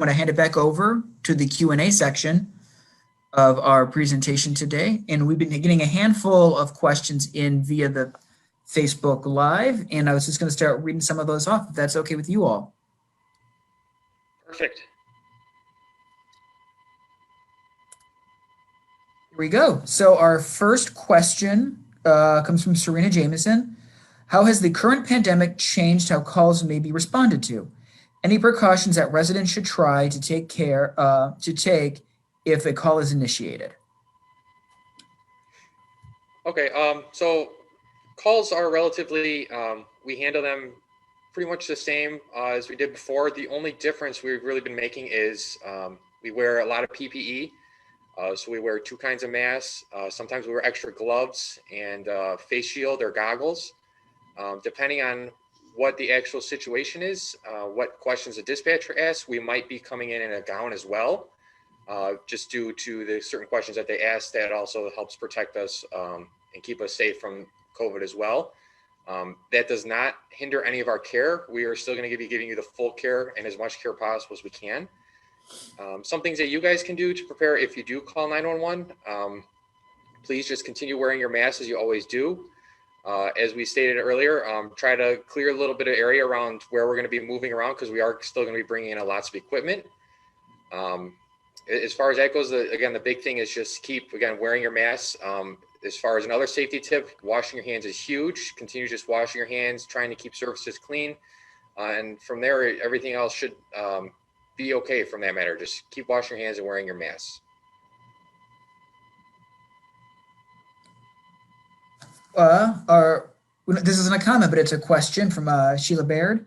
want to hand it back over to the Q&A section of our presentation today. And we've been getting a handful of questions in via the Facebook Live, and I was just going to start reading some of those off, if that's okay with you all. Perfect. Here we go. So our first question comes from Serena Jameson. How has the current pandemic changed how calls may be responded to? Any precautions that residents should try to take if a call is initiated? Okay, so calls are relatively, we handle them pretty much the same as we did before. The only difference we've really been making is we wear a lot of PPE. So we wear two kinds of masks. Sometimes we wear extra gloves and face shield or goggles. Depending on what the actual situation is, what questions the dispatcher asks, we might be coming in a gown as well, just due to the certain questions that they ask. That also helps protect us and keep us safe from COVID as well. That does not hinder any of our care. We are still going to be giving you the full care and as much care possible as we can. Some things that you guys can do to prepare if you do call 911, please just continue wearing your mask as you always do. As we stated earlier, try to clear a little bit of area around where we're going to be moving around, because we are still going to be bringing in lots of equipment. As far as that goes, again, the big thing is just keep, again, wearing your mask. As far as another safety tip, washing your hands is huge. Continue just washing your hands, trying to keep surfaces clean. And from there, everything else should be okay from that matter. Just keep washing your hands and wearing your masks. This isn't a comment, but it's a question from Sheila Baird.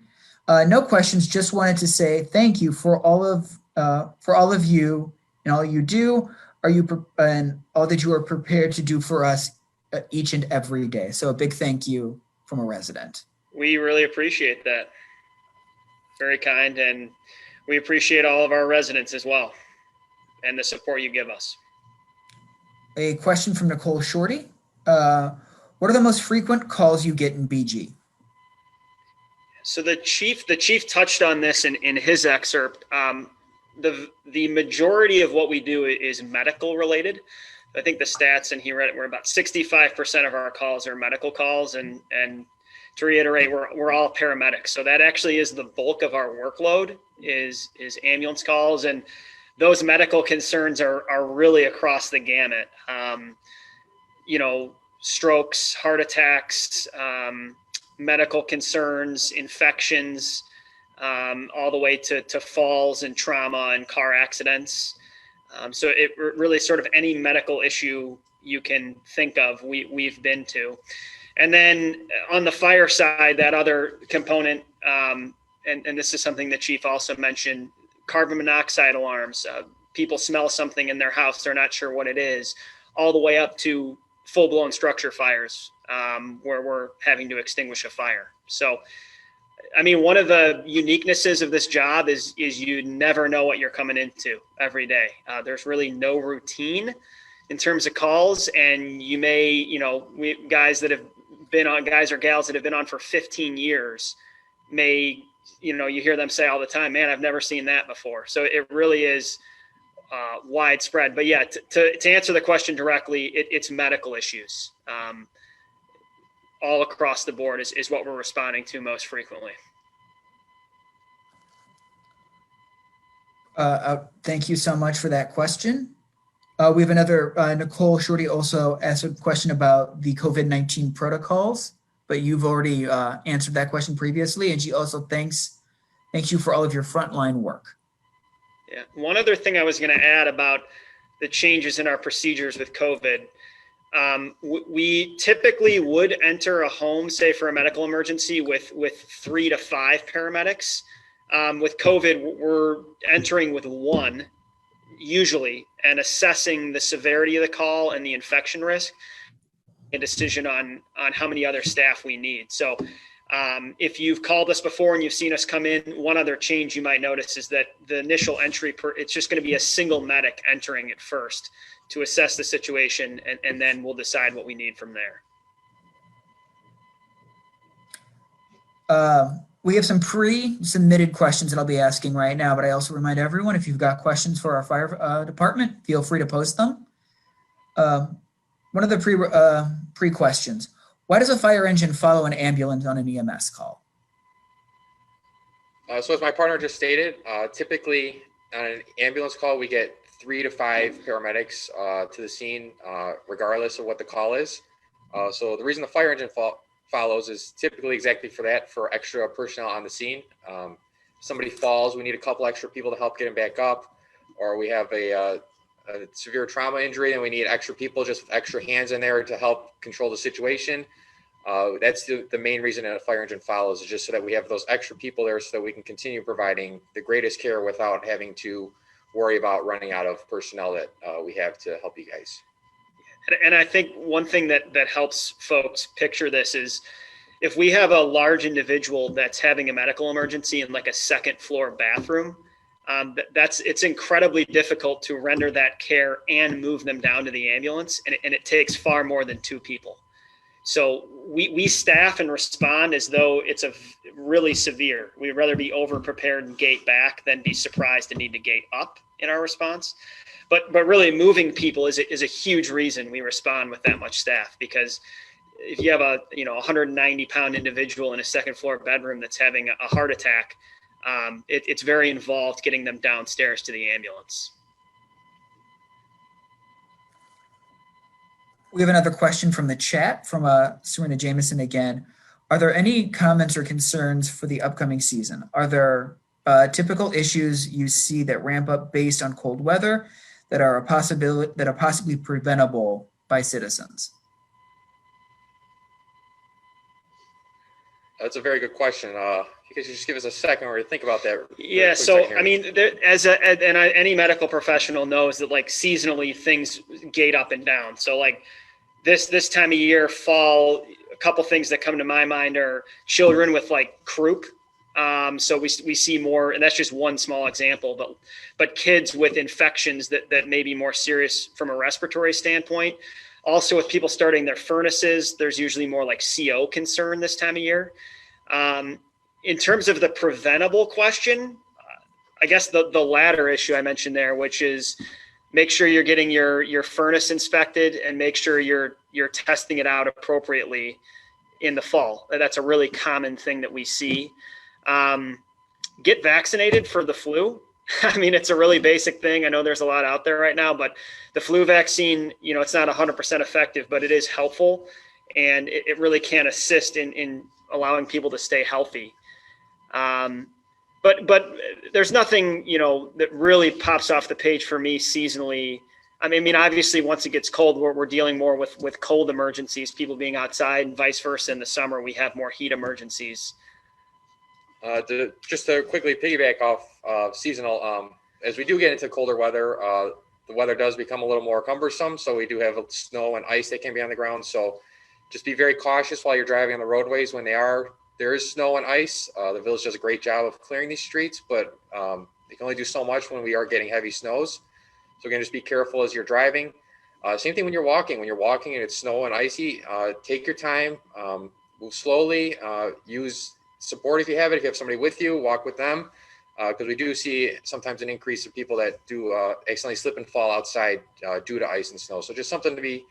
No questions. Just wanted to say thank you for all of you and all you do. And all that you are prepared to do for us each and every day. So a big thank you from a resident. We really appreciate that. Very kind, and we appreciate all of our residents as well and the support you give us. A question from Nicole Shorty. What are the most frequent calls you get in BG? So the chief touched on this in his excerpt. The majority of what we do is medical related. I think the stats, and he read it, we're about 65% of our calls are medical calls, and to reiterate, we're all paramedics. So that actually is the bulk of our workload is ambulance calls, and those medical concerns are really across the gamut. Strokes, heart attacks, medical concerns, infections, all the way to falls and trauma and car accidents. So it really sort of any medical issue you can think of, we've been to. And then on the fire side, that other component, and this is something the chief also mentioned, carbon monoxide alarms. People smell something in their house, they're not sure what it is, all the way up to full-blown structure fires, where we're having to extinguish a fire. So, I mean, one of the uniquenesses of this job is you never know what you're coming into every day. There's really no routine in terms of calls, and you may, guys or gals that have been on for 15 years may, you hear them say all the time, man, I've never seen that before. So it really is widespread. But yeah, to answer the question directly, it's medical issues. All across the board is what we're responding to most frequently. Thank you so much for that question. We have another, Nicole Shorty also asked a question about the COVID-19 protocols, but you've already answered that question previously. And she also thanks you for all of your frontline work. Yeah. One other thing I was going to add about the changes in our procedures with COVID. We typically would enter a home, say for a medical emergency, with 3 to 5 paramedics. With COVID, we're entering with 1, usually, and assessing the severity of the call and the infection risk, a decision on how many other staff we need. So if you've called us before and you've seen us come in, one other change you might notice is that the initial entry, it's just going to be a single medic entering it first to assess the situation, and then we'll decide what we need from there. We have some pre-submitted questions that I'll be asking right now, but I also remind everyone, if you've got questions for our fire department, feel free to post them. One of the pre-questions: why does a fire engine follow an ambulance on an EMS call? So as my partner just stated, typically on an ambulance call, we get 3 to 5 paramedics to the scene, regardless of what the call is. So the reason the fire engine follows is typically exactly for that, for extra personnel on the scene. Somebody falls, we need a couple extra people to help get him back up, or we have a severe trauma injury and we need extra people, just extra hands in there to help control the situation. That's the main reason a fire engine follows, is just so that we have those extra people there so that we can continue providing the greatest care without having to worry about running out of personnel that we have to help you guys. And I think one thing that helps folks picture this is, if we have a large individual that's having a medical emergency in like a second floor bathroom, it's incredibly difficult to render that care and move them down to the ambulance. And it takes far more than 2 people. So we staff and respond as though it's a really severe. We'd rather be over prepared and gate back than be surprised and need to gate up in our response. But really moving people is a huge reason we respond with that much staff, because if you have a 190-pound individual in a second floor bedroom that's having a heart attack, it's very involved getting them downstairs to the ambulance. We have another question from the chat from Serena Jameson again. Are there any comments or concerns for the upcoming season? Are there typical issues you see that ramp up based on cold weather that are possibly preventable by citizens? That's a very good question. If you could just give us a second or think about that. Yeah. So, I mean, any medical professional knows that, like, seasonally things gate up and down. So like this time of year, fall, a couple things that come to my mind are children with like croup. So we see more, and that's just one small example, but kids with infections that may be more serious from a respiratory standpoint. Also, with people starting their furnaces, there's usually more like CO concern this time of year. In terms of the preventable question, I guess the latter issue I mentioned there, which is make sure you're getting your furnace inspected and make sure you're testing it out appropriately in the fall. That's a really common thing that we see. Get vaccinated for the flu. I mean, it's a really basic thing. I know there's a lot out there right now, but the flu vaccine, it's not 100% effective, but it is helpful, and it really can assist in allowing people to stay healthy. But there's nothing, that really pops off the page for me seasonally. I mean, obviously once it gets cold, we're dealing more with cold emergencies, people being outside, and vice versa. In the summer, we have more heat emergencies. Just to quickly piggyback off seasonal, as we do get into colder weather, the weather does become a little more cumbersome. So we do have snow and ice that can be on the ground. So just be very cautious while you're driving on the roadways when there is snow and ice. The village does a great job of clearing these streets, but they can only do so much when we are getting heavy snows. So again, just be careful as you're driving. Same thing when you're walking. When you're walking and it's snow and icy, take your time, move slowly, use support if you have it. If you have somebody with you, walk with them, because we do see sometimes an increase of people that do accidentally slip and fall outside due to ice and snow. So just something to be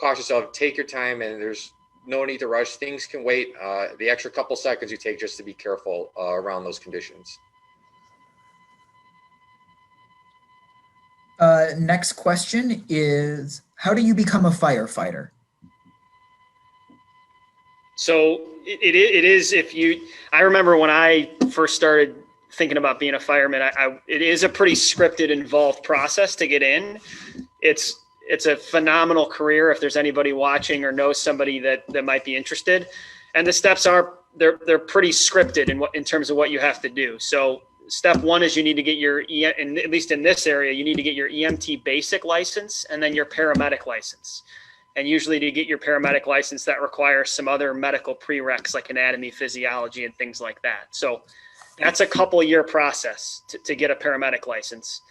cautious of. Take your time, and there's no need to rush. Things can wait. The extra couple seconds you take just to be careful around those conditions. Next question is, how do you become a firefighter? So it is, I remember when I first started thinking about being a fireman, it is a pretty scripted, involved process to get in. It's a phenomenal career if there's anybody watching or knows somebody that might be interested. And the steps they're pretty scripted in terms of what you have to do. So step one is you need to get at least in this area, you need to get your EMT basic license and then your paramedic license. And usually to get your paramedic license, that requires some other medical prereqs like anatomy, physiology, and things like that. So that's a couple-year process to get a paramedic license.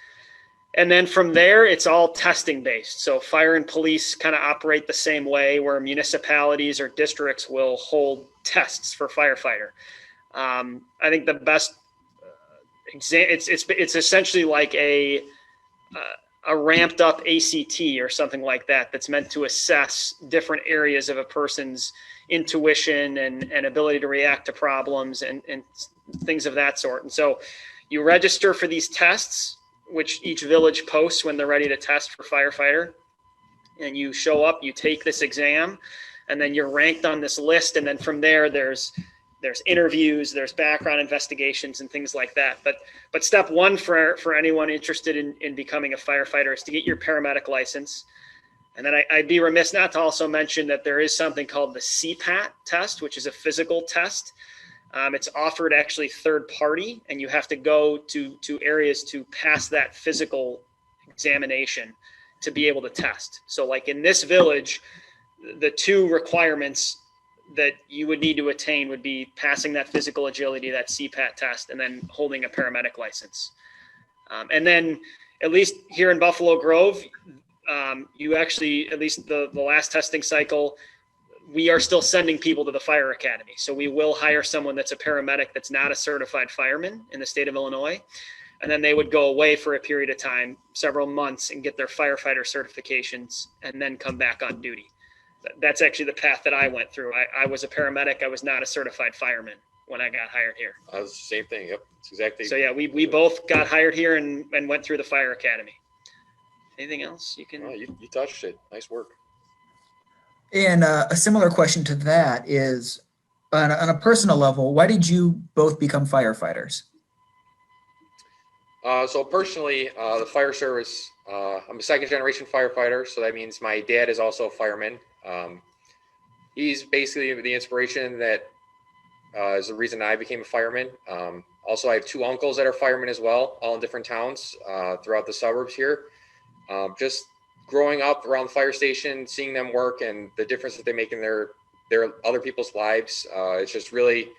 And then from there, it's all testing based. So fire and police kind of operate the same way, where municipalities or districts will hold tests for firefighter. I think the best it's essentially like a ramped up ACT or something like that that's meant to assess different areas of a person's intuition and ability to react to problems and things of that sort. And so you register for these tests, which each village posts when they're ready to test for firefighter. And you show up, you take this exam, and then you're ranked on this list. And then from there, there's interviews, there's background investigations and things like that. But step one for anyone interested in becoming a firefighter is to get your paramedic license. And then I'd be remiss not to also mention that there is something called the CPAT test, which is a physical test. It's offered actually third party, and you have to go to areas to pass that physical examination to be able to test. So like in this village, the two requirements that you would need to attain would be passing that physical agility, that CPAT test, and then holding a paramedic license. And then at least here in Buffalo Grove, you actually, at least the last testing cycle, we are still sending people to the fire academy. So we will hire someone that's a paramedic that's not a certified fireman in the state of Illinois. And then they would go away for a period of time, several months, and get their firefighter certifications and then come back on duty. That's actually the path that I went through. I was a paramedic. I was not a certified fireman when I got hired here. I was the same thing. Yep. It's exactly. So yeah, we both got hired here and went through the fire academy. Anything else you can? Oh, you touched it. Nice work. And a similar question to that is, on a personal level, why did you both become firefighters? So personally, the fire service, I'm a second generation firefighter. So that means my dad is also a fireman. He's basically the inspiration that is the reason I became a fireman. Also, I have two uncles that are firemen as well, all in different towns throughout the suburbs here. Just growing up around the fire station, seeing them work and the difference that they make in their other people's lives, it's just really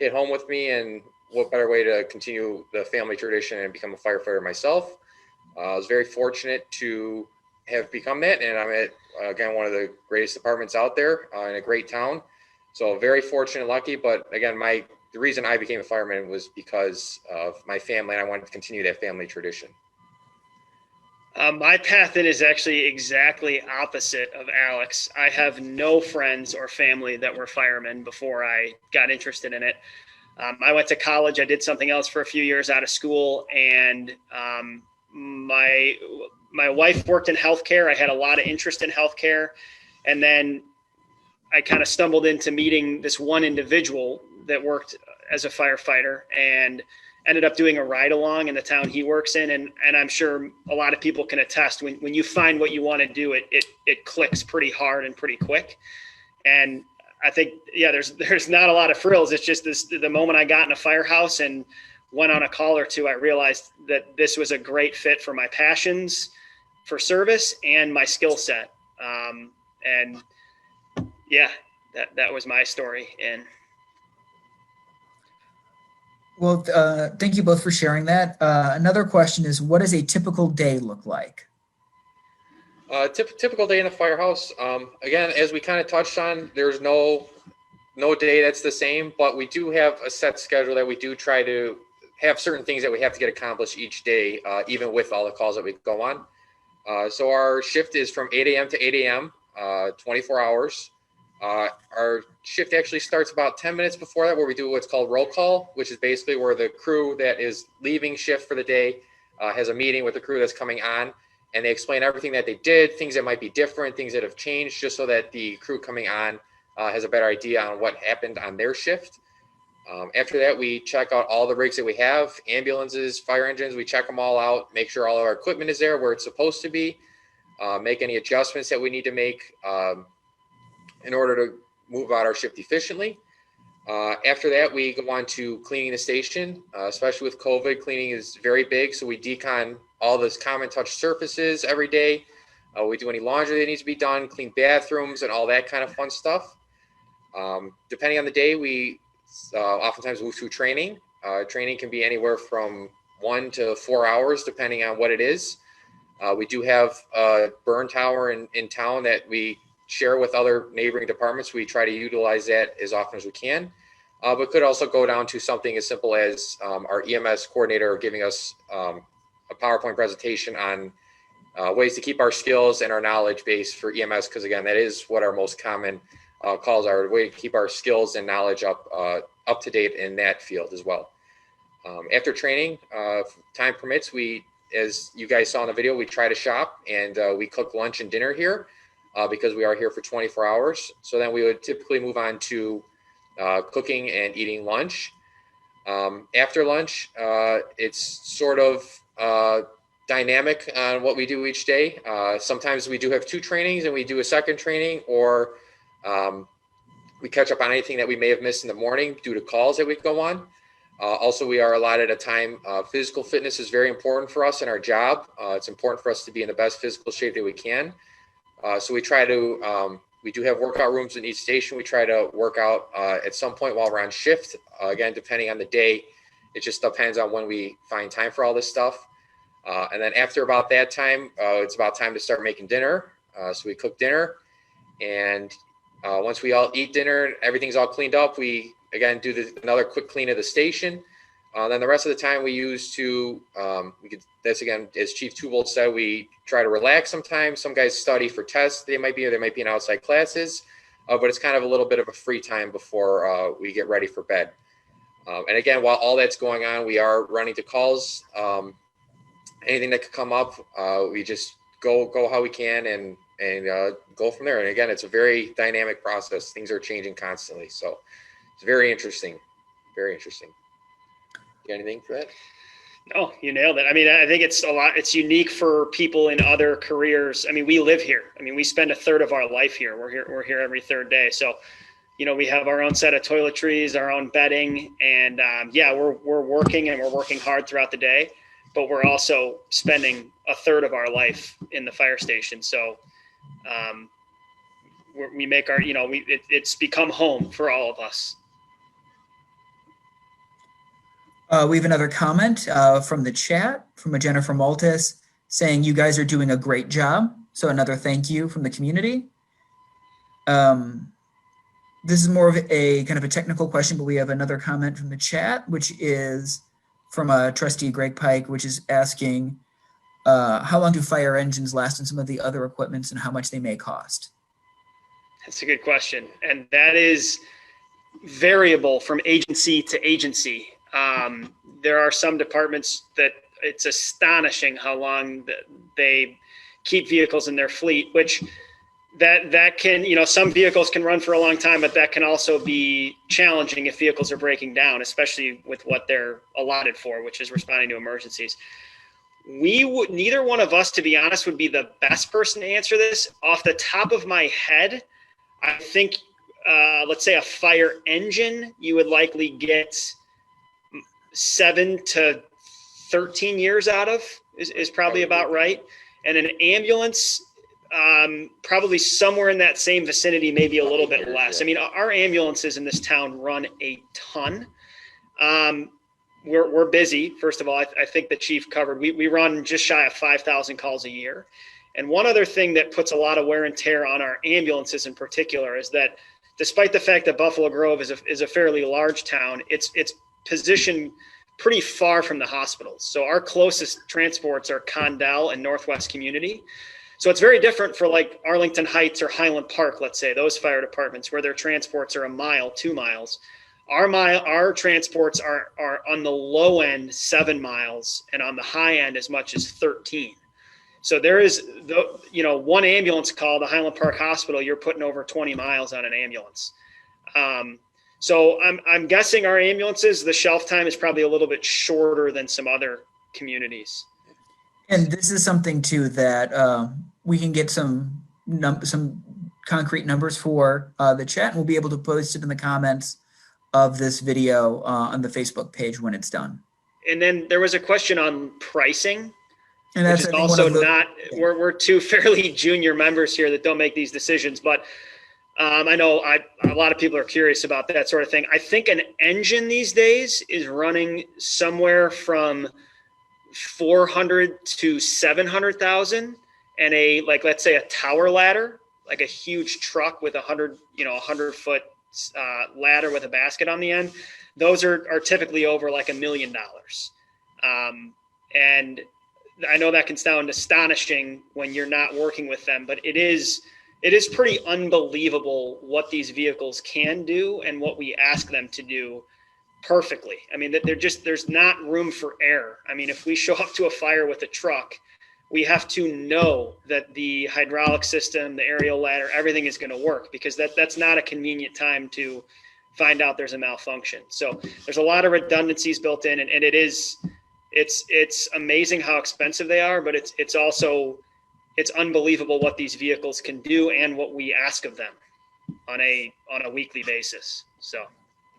hit home with me. And what better way to continue the family tradition and become a firefighter myself. I was very fortunate to have become that. And I'm at, again, one of the greatest departments out there in a great town. So very fortunate and lucky. But again, the reason I became a fireman was because of my family, and I wanted to continue that family tradition. My path in is actually exactly opposite of Alex. I have no friends or family that were firemen before I got interested in it. I went to college. I did something else for a few years out of school, and my wife worked in healthcare. I had a lot of interest in healthcare, and then I kind of stumbled into meeting this one individual that worked as a firefighter, and ended up doing a ride along in the town he works in. And I'm sure a lot of people can attest when you find what you want to do, it clicks pretty hard and pretty quick. And I think, yeah, there's not a lot of frills. It's just the moment I got in a firehouse and went on a call or two, I realized that this was a great fit for my passions for service and my skill set. And yeah, that was my story. And Well, thank you both for sharing that. Another question is, what does a typical day look like? Typical day in a firehouse. Again, as we kind of touched on, there's no day that's the same, but we do have a set schedule that we do try to have certain things that we have to get accomplished each day, even with all the calls that we go on. So our shift is from 8 a.m. to 8 a.m., 24 hours. Our shift actually starts about 10 minutes before that, where we do what's called roll call, which is basically where the crew that is leaving shift for the day has a meeting with the crew that's coming on, and they explain everything that they did, things that might be different, things that have changed, just so that the crew coming on has a better idea on what happened on their shift. After that, we check out all the rigs that we have, ambulances, fire engines. We check them all out, make sure all of our equipment is there where it's supposed to be, make any adjustments that we need to make in order to move out our shift efficiently. After that, we go on to cleaning the station, especially with COVID. Cleaning is very big, so we decon all those common touch surfaces every day. We do any laundry that needs to be done, clean bathrooms, and all that kind of fun stuff. Depending on the day, we oftentimes move through training. Training can be anywhere from 1 to 4 hours, depending on what it is. We do have a burn tower in town that we share with other neighboring departments. We try to utilize that as often as we can. but could also go down to something as simple as our EMS coordinator giving us a PowerPoint presentation on ways to keep our skills and our knowledge base for EMS, because again, that is what our most common calls are, a way to keep our skills and knowledge up to date in that field as well. After training, time permits, as you guys saw in the video, we try to shop, and we cook lunch and dinner here because we are here for 24 hours. So then we would typically move on to cooking and eating lunch. After lunch, it's sort of dynamic on what we do each day. Sometimes we do have 2 trainings and we do a second training, or we catch up on anything that we may have missed in the morning due to calls that we go on. Also, we are allotted a time. Physical fitness is very important for us in our job. It's important for us to be in the best physical shape that we can. So we try to, we do have workout rooms in each station. We try to work out at some point while we're on shift. Again, depending on the day, it just depends on when we find time for all this stuff. And then after about that time, it's about time to start making dinner. So we cook dinner, and once we all eat dinner, everything's all cleaned up, we again do another quick clean of the station. Then the rest of the time we use to, that's again, as Chief Tubold said, we try to relax sometimes. Some guys study for tests. There might be in outside classes, but it's kind of a little bit of a free time before we get ready for bed. And again, while all that's going on, we are running to calls. Anything that could come up, we just go how we can and go from there. And again, it's a very dynamic process. Things are changing constantly. So it's very interesting. Very interesting. You got anything for that? No, you nailed it. I mean, I think it's unique for people in other careers. I mean, we live here. I mean, we spend a third of our life here. We're here every third day. So, you know, we have our own set of toiletries, our own bedding, and yeah, we're working, and we're working hard throughout the day, but we're also spending a third of our life in the fire station. So we make our, you know, it's become home for all of us. We have another comment from the chat from a Jennifer Maltis saying you guys are doing a great job. So another thank you from the community. This is more of a kind of a technical question, but we have another comment from the chat, which is from a trustee Greg Pike, which is asking how long do fire engines last in some of the other equipments and how much they may cost? That's a good question. And that is variable from agency to agency. There are some departments that it's astonishing how long they keep vehicles in their fleet, which that can, you know, some vehicles can run for a long time, but that can also be challenging if vehicles are breaking down, especially with what they're allotted for, which is responding to emergencies. Neither one of us, to be honest, would be the best person to answer this. Off the top of my head, I think, let's say a fire engine, you would likely get 7 to 13 years out of is probably about right. And an ambulance, probably somewhere in that same vicinity, maybe a little bit less. I mean, our ambulances in this town run a ton. We're busy. First of all, I think the chief covered, we run just shy of 5,000 calls a year. And one other thing that puts a lot of wear and tear on our ambulances in particular is that despite the fact that Buffalo Grove is a fairly large town, it's positioned pretty far from the hospitals. So our closest transports are Condell and Northwest Community. So it's very different for like Arlington Heights or Highland Park, let's say, those fire departments where their transports are a mile, 2 miles. Our transports are on the low end 7 miles and on the high end as much as 13. So there is, one ambulance call, the Highland Park Hospital, you're putting over 20 miles on an ambulance. So I'm guessing our ambulances, the shelf time is probably a little bit shorter than some other communities. And this is something too that we can get some concrete numbers for the chat, and we'll be able to post it in the comments of this video on the Facebook page when it's done. And then there was a question on pricing. And that's which is also not, we're two fairly junior members here that don't make these decisions, but I know a lot of people are curious about that sort of thing. I think an engine these days is running somewhere from 400 to 700,000, and let's say a tower ladder, like a huge truck with 100 foot ladder with a basket on the end, those are typically over like $1 million. And I know that can sound astonishing when you're not working with them, but it is pretty unbelievable what these vehicles can do and what we ask them to do perfectly. I mean, there's not room for error. I mean, if we show up to a fire with a truck, we have to know that the hydraulic system, the aerial ladder, everything is going to work, because that's not a convenient time to find out there's a malfunction. So there's a lot of redundancies built in, and it's amazing how expensive they are, but it's also unbelievable what these vehicles can do and what we ask of them on a weekly basis. So.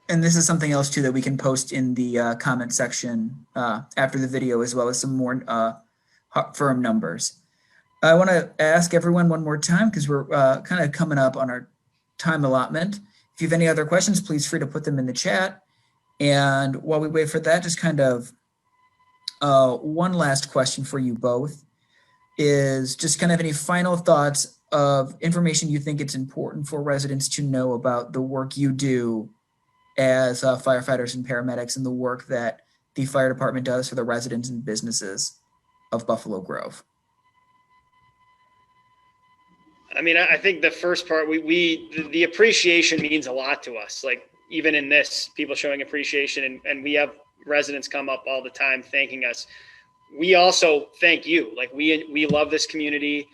And this is something else too that we can post in the comment section after the video, as well as some more firm numbers. I want to ask everyone one more time, because we're kind of coming up on our time allotment. If you have any other questions, please free to put them in the chat. And while we wait for that, just kind of one last question for you both is just kind of any final thoughts of information you think it's important for residents to know about the work you do as firefighters and paramedics, and the work that the fire department does for the residents and businesses of Buffalo Grove. I mean, I think the first part, the appreciation means a lot to us. Like, even in this, people showing appreciation, and we have residents come up all the time thanking us. We also thank you. Like, we love this community.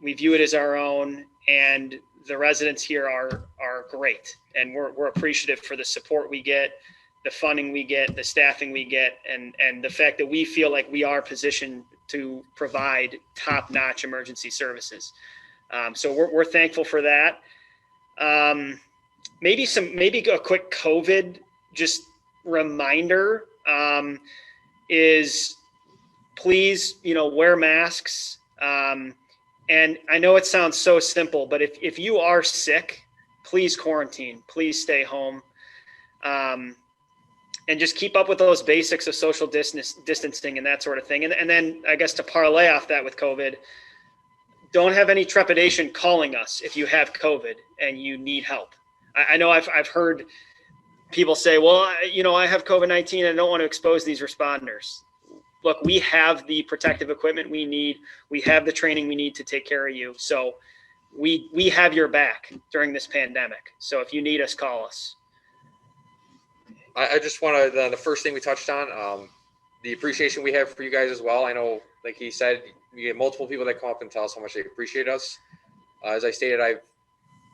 We view it as our own, and the residents here are great, and we're appreciative for the support we get, the funding we get, the staffing we get, and the fact that we feel like we are positioned to provide top-notch emergency services. So we're thankful for that. Maybe a quick COVID just reminder is, please, wear masks. And I know it sounds so simple, but if you are sick, please quarantine, please stay home. And just keep up with those basics of social distancing and that sort of thing. And then I guess to parlay off that with COVID, don't have any trepidation calling us if you have COVID and you need help. I know I've heard people say, well, I have COVID-19 and I don't want to expose these responders. Look, we have the protective equipment we need. We have the training we need to take care of you. So we have your back during this pandemic. So if you need us, call us. I just want to, the first thing we touched on, the appreciation we have for you guys as well. I know, like he said, we get multiple people that come up and tell us how much they appreciate us. As I stated, I've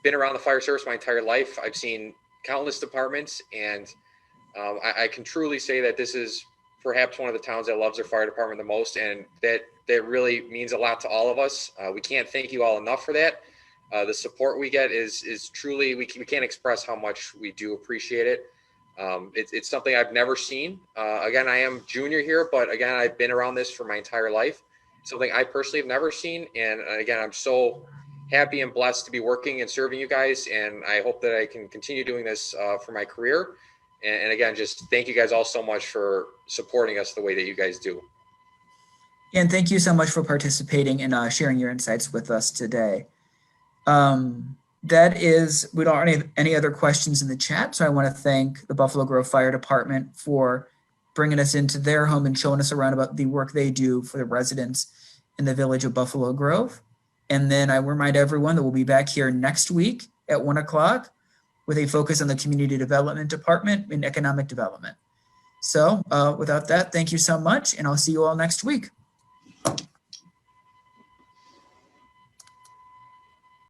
been around the fire service my entire life. I've seen countless departments, and I can truly say that this is perhaps one of the towns that loves their fire department the most, and that really means a lot to all of us. We can't thank you all enough for that. The support we get is truly, we can't express how much we do appreciate it. It's something I've never seen. Again, I am junior here, but again, I've been around this for my entire life. Something I personally have never seen. And again, I'm so happy and blessed to be working and serving you guys. And I hope that I can continue doing this for my career. And again, just thank you guys all so much for supporting us the way that you guys do. And thank you so much for participating and sharing your insights with us today. We don't have any other questions in the chat. So I want to thank the Buffalo Grove Fire Department for bringing us into their home and showing us around about the work they do for the residents in the village of Buffalo Grove. And then I remind everyone that we'll be back here next week at 1:00 with a focus on the Community Development Department and Economic Development. So without that, thank you so much, and I'll see you all next week.